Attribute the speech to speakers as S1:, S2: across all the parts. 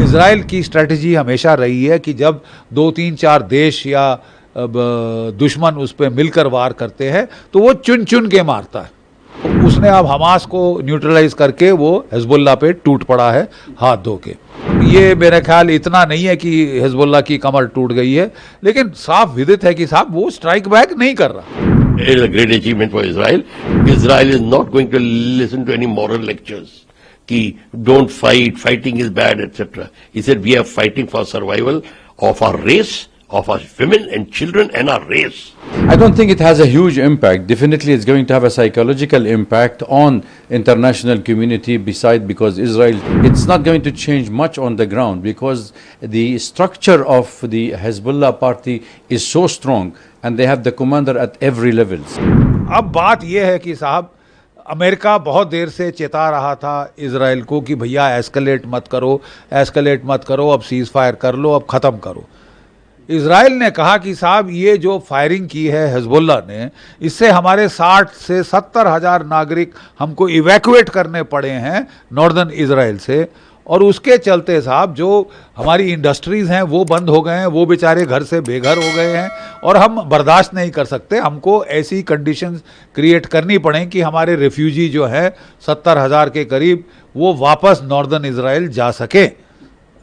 S1: Israel की strategy हमेशा रही है कि जब 2-3-4 देश या दुश्मन उस पर मिलकर वार करते हैं तो वो चुन चुन के मारता है। उसने अब हमास को न्यूट्रलाइज करके वो हिजबुल्लाह पे टूट पड़ा है हाथ धो के। ये मेरा ख्याल इतना नहीं है कि हिजबुल्लाह की कमर टूट गई है, लेकिन साफ विदित है कि साहब वो स्ट्राइक बैक नहीं कर रहा।
S2: It is a great achievement for Israel. Israel is not going to listen to any moral lectures. Ki don't fight, fighting is bad, etc. He said we are fighting for survival of our race, of our women and children and our race.
S3: I don't think it has a huge impact. Definitely it's going to have a psychological impact on international community because Israel, it's not going to change much on the ground because the structure of the Hezbollah party is so strong and they have the commander at every levels.
S1: अब बात यह है कि साहब America बहुत देर से चेता रहा था इजराइल को कि भैया एस्केलेट मत करो, अब सीज फायर कर लो, अब ख़त्म करो। इजराइल ने कहा कि साहब ये जो फायरिंग की है हिजबुल्लाह ने, इससे हमारे 60 से 70 हज़ार नागरिक हमको इवैक्यूएट करने पड़े हैं नॉर्दर्न इजराइल से, और उसके चलते साहब जो हमारी इंडस्ट्रीज़ हैं वो बंद हो गए हैं, वो बेचारे घर से बेघर हो गए हैं और हम बर्दाश्त नहीं कर सकते। हमको ऐसी कंडीशंस क्रिएट करनी पड़े कि हमारे रेफ्यूजी जो है 70 हज़ार के करीब वो वापस नॉर्दर्न इजराइल जा सके।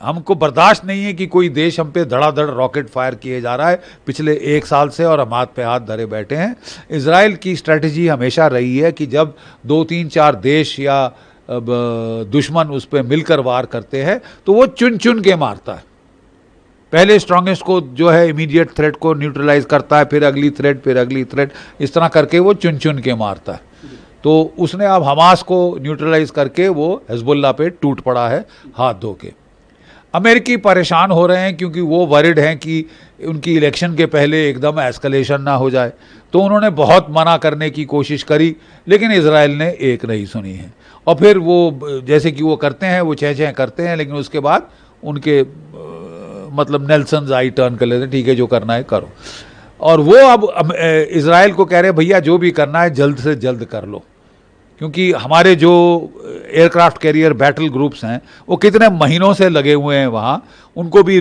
S1: हमको बर्दाश्त नहीं है कि कोई देश हम पे धड़ाधड़ रॉकेट फायर किए जा रहा है पिछले 1 साल से और हम हाथ पे हाथ धरे बैठे हैं। इजराइल की स्ट्रेटजी हमेशा रही है कि जब 2-3-4 देश या दुश्मन उस पर मिलकर वार करते हैं तो वो चुन चुन के मारता है। पहले स्ट्रांगेस्ट को जो है इमीडिएट थ्रेट को न्यूट्रलाइज करता है, फिर अगली थ्रेट, इस तरह करके वो चुन चुन के मारता है। तो उसने अब हमास को न्यूट्रलाइज करके वो हिजबुल्लाह पे टूट पड़ा है हाथ धो के। अमेरिकी परेशान हो रहे हैं क्योंकि वो वरिड हैं कि उनकी इलेक्शन के पहले एकदम एस्केलेशन ना हो जाए, तो उन्होंने बहुत मना करने की कोशिश करी लेकिन इजराइल ने एक नहीं सुनी है। और फिर वो जैसे कि वो करते हैं, वो चह करते हैं, लेकिन उसके बाद उनके मतलब नेल्सन आई टर्न कर लेते हैं, ठीक है जो करना है करो। और वो अब इजराइल को कह रहे भैया जो भी करना है जल्द से जल्द कर लो, क्योंकि हमारे जो एयरक्राफ्ट कैरियर बैटल ग्रुप्स हैं वो कितने महीनों से लगे हुए हैं वहाँ, उनको भी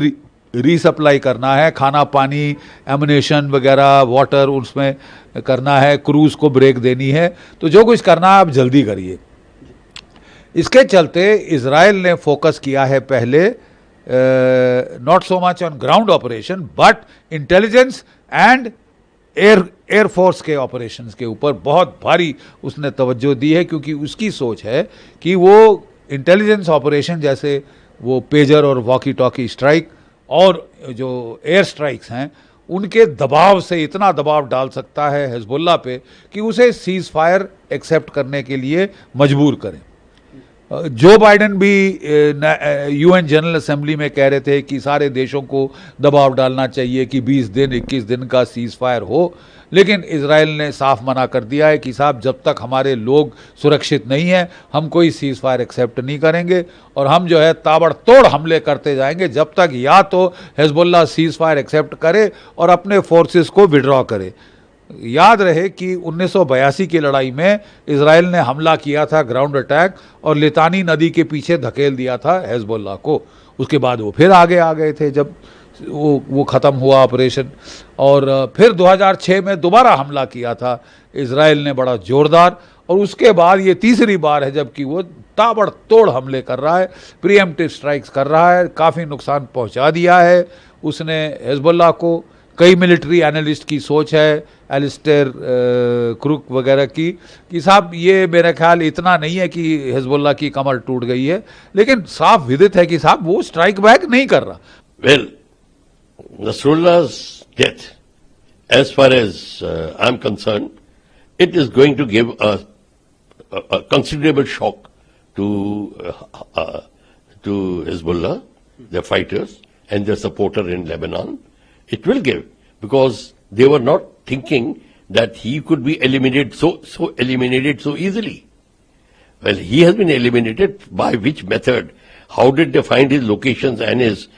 S1: रीसप्लाई करना है, खाना पानी एमुनेशन वगैरह वाटर उसमें करना है, क्रूज़ को ब्रेक देनी है, तो जो कुछ करना है आप जल्दी करिए। इसके चलते इजराइल ने फोकस किया है पहले not so much on ground operation but intelligence and air force के ऑपरेशंस के ऊपर बहुत भारी उसने तवज्जो दी है, क्योंकि उसकी सोच है कि वो इंटेलिजेंस ऑपरेशन जैसे वो पेजर और वॉकी टॉकी स्ट्राइक और जो एयर स्ट्राइक्स हैं उनके दबाव से इतना दबाव डाल सकता है हिजबुल्लाह पे कि उसे सीज फायर एक्सेप्ट करने के लिए मजबूर करें। जो बाइडेन भी यूएन जनरल असेंबली में कह रहे थे कि सारे देशों को दबाव डालना चाहिए कि 20 दिन 21 दिन का सीज फायर हो, लेकिन इजराइल ने साफ मना कर दिया है कि साहब जब तक हमारे लोग सुरक्षित नहीं हैं हम कोई सीज फायर एक्सेप्ट नहीं करेंगे और हम जो है ताबड़तोड़ हमले करते जाएंगे जब तक या तो हिजबुल्लाह सीज फायर एक्सेप्ट करे और अपने फोर्सेस को विड्रॉ करे। याद रहे कि 1982 की लड़ाई में इजराइल ने हमला किया था ग्राउंड अटैक और लितानी नदी के पीछे धकेल दिया था हिजबुल्लाह को। उसके बाद वो फिर आगे आ गए थे जब वो ख़त्म हुआ ऑपरेशन, और फिर 2006 में दोबारा हमला किया था इजराइल ने बड़ा ज़ोरदार, और उसके बाद ये तीसरी बार है जबकि वो ताबड़तोड़ हमले कर रहा है, प्रीएम्प्टिव स्ट्राइक्स कर रहा है, काफ़ी नुकसान पहुंचा दिया है उसने हिजबुल्लाह को। कई मिलिट्री एनालिस्ट की सोच है, एलिस्टेयर क्रुक वगैरह की, कि साहब ये मेरा ख्याल इतना नहीं है कि हिजबुल्लाह की कमर टूट गई है, लेकिन साफ विदित है कि साहब वो स्ट्राइक बैक नहीं कर रहा।
S2: Well, Nasrullah's death, as far as I'm concerned, it is going to give a considerable shock to Hezbollah, their fighters and their supporter in Lebanon. It will give, because they were not thinking that he could be eliminated so easily. Well, he has been eliminated. By which method? How did they find his locations and his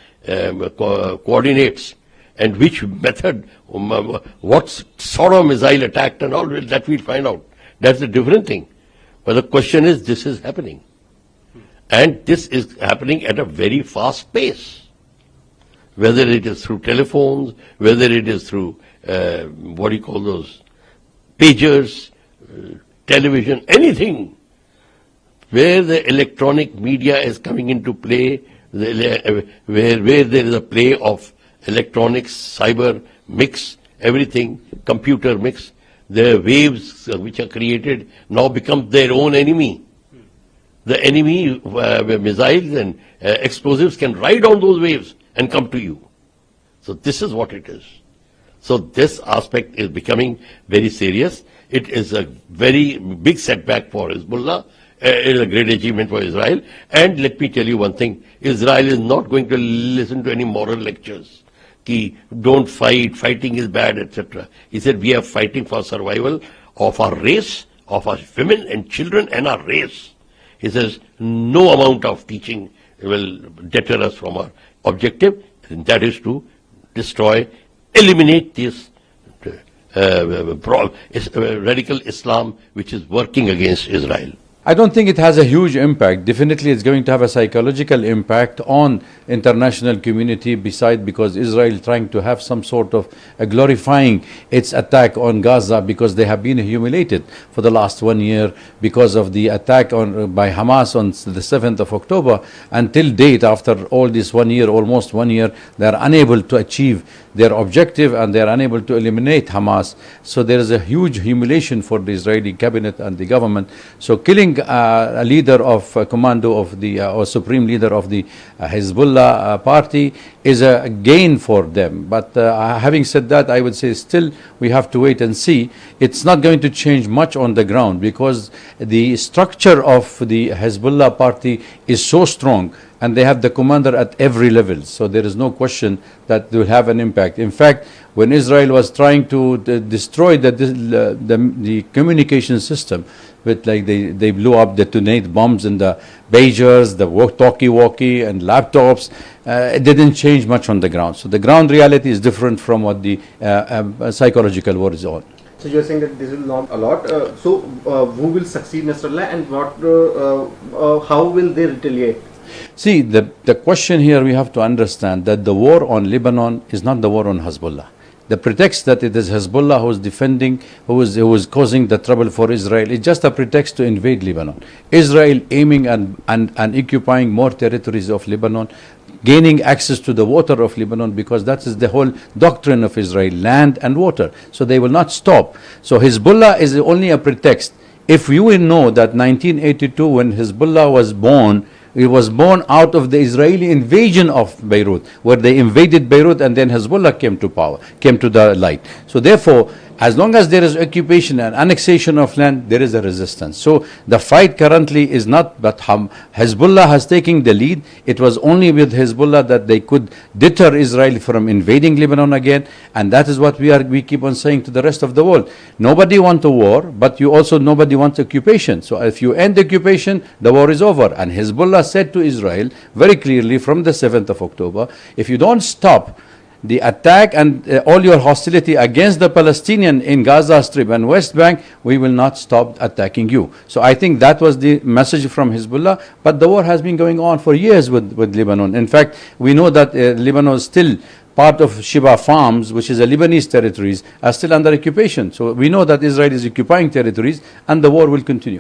S2: coordinates? And which method? What sort of missile attacked and all that we'll find out. That's a different thing. But the question is, this is happening. And this is happening at a very fast pace. Whether it is through telephones, whether it is through, what do you call those, pagers, television, anything, where the electronic media is coming into play, where there is a play of electronics, cyber mix, everything, computer mix, the waves which are created now become their own enemy. The enemy missiles and explosives can ride on those waves and come to you. So this is what it is. So this aspect is becoming very serious. It is a very big setback for Hezbollah. It is a great achievement for Israel. And let me tell you one thing, Israel is not going to listen to any moral lectures. Ki, don't fight, fighting is bad, etc. He said, we are fighting for survival of our race, of our women and children and our race. He says, no amount of teaching will deter us from our objective, and that is to destroy, eliminate this radical Islam which is working against Israel.
S3: I don't think it has a huge impact. Definitely it's going to have a psychological impact on international community because Israel trying to have some sort of glorifying its attack on Gaza because they have been humiliated for the last 1 year because of the attack by Hamas on the 7th of October. Until date, after all this 1 year, almost 1 year, they are unable to achieve their objective and they are unable to eliminate Hamas. So there is a huge humiliation for the Israeli cabinet and the government. So killing a leader of commando of the or supreme leader of the Hezbollah party is a gain for them. But having said that, I would say still we have to wait and see. It's not going to change much on the ground because the structure of the Hezbollah party is so strong and they have the commander at every level. So there is no question that they will have an impact. In fact, when Israel was trying to destroy the communication system, with like they blew up, detonate bombs in the pagers, the talkie-walkie and laptops, it didn't change much on the ground. So the ground reality is different from what the psychological war is on.
S4: So you're saying that this will not a lot. So who will succeed Nasrallah and how will they retaliate?
S3: See, the question here we have to understand that the war on Lebanon is not the war on Hezbollah. The pretext that it is Hezbollah who is defending, who is causing the trouble for Israel, is just a pretext to invade Lebanon. Israel aiming and occupying more territories of Lebanon, gaining access to the water of Lebanon, because that is the whole doctrine of Israel, land and water. So they will not stop. So Hezbollah is only a pretext. If you will know that 1982, when Hezbollah was born, it was born out of the Israeli invasion of Beirut, where they invaded Beirut and then Hezbollah came to power, came to the light. So therefore, as long as there is occupation and annexation of land, there is a resistance. So the fight currently is not that Hezbollah has taken the lead. It was only with Hezbollah that they could deter Israel from invading Lebanon again. And that is what we keep on saying to the rest of the world. Nobody wants a war, but nobody wants occupation. So if you end occupation, the war is over. And Hezbollah said to Israel very clearly from the 7th of October, if you don't stop the attack and all your hostility against the Palestinian in Gaza Strip and West Bank, we will not stop attacking you. So I think that was the message from Hezbollah. But the war has been going on for years with Lebanon. In fact, we know that Lebanon is still part of Shiba Farms, which is a Lebanese territories, are still under occupation. So we know that Israel is occupying territories and the war will continue.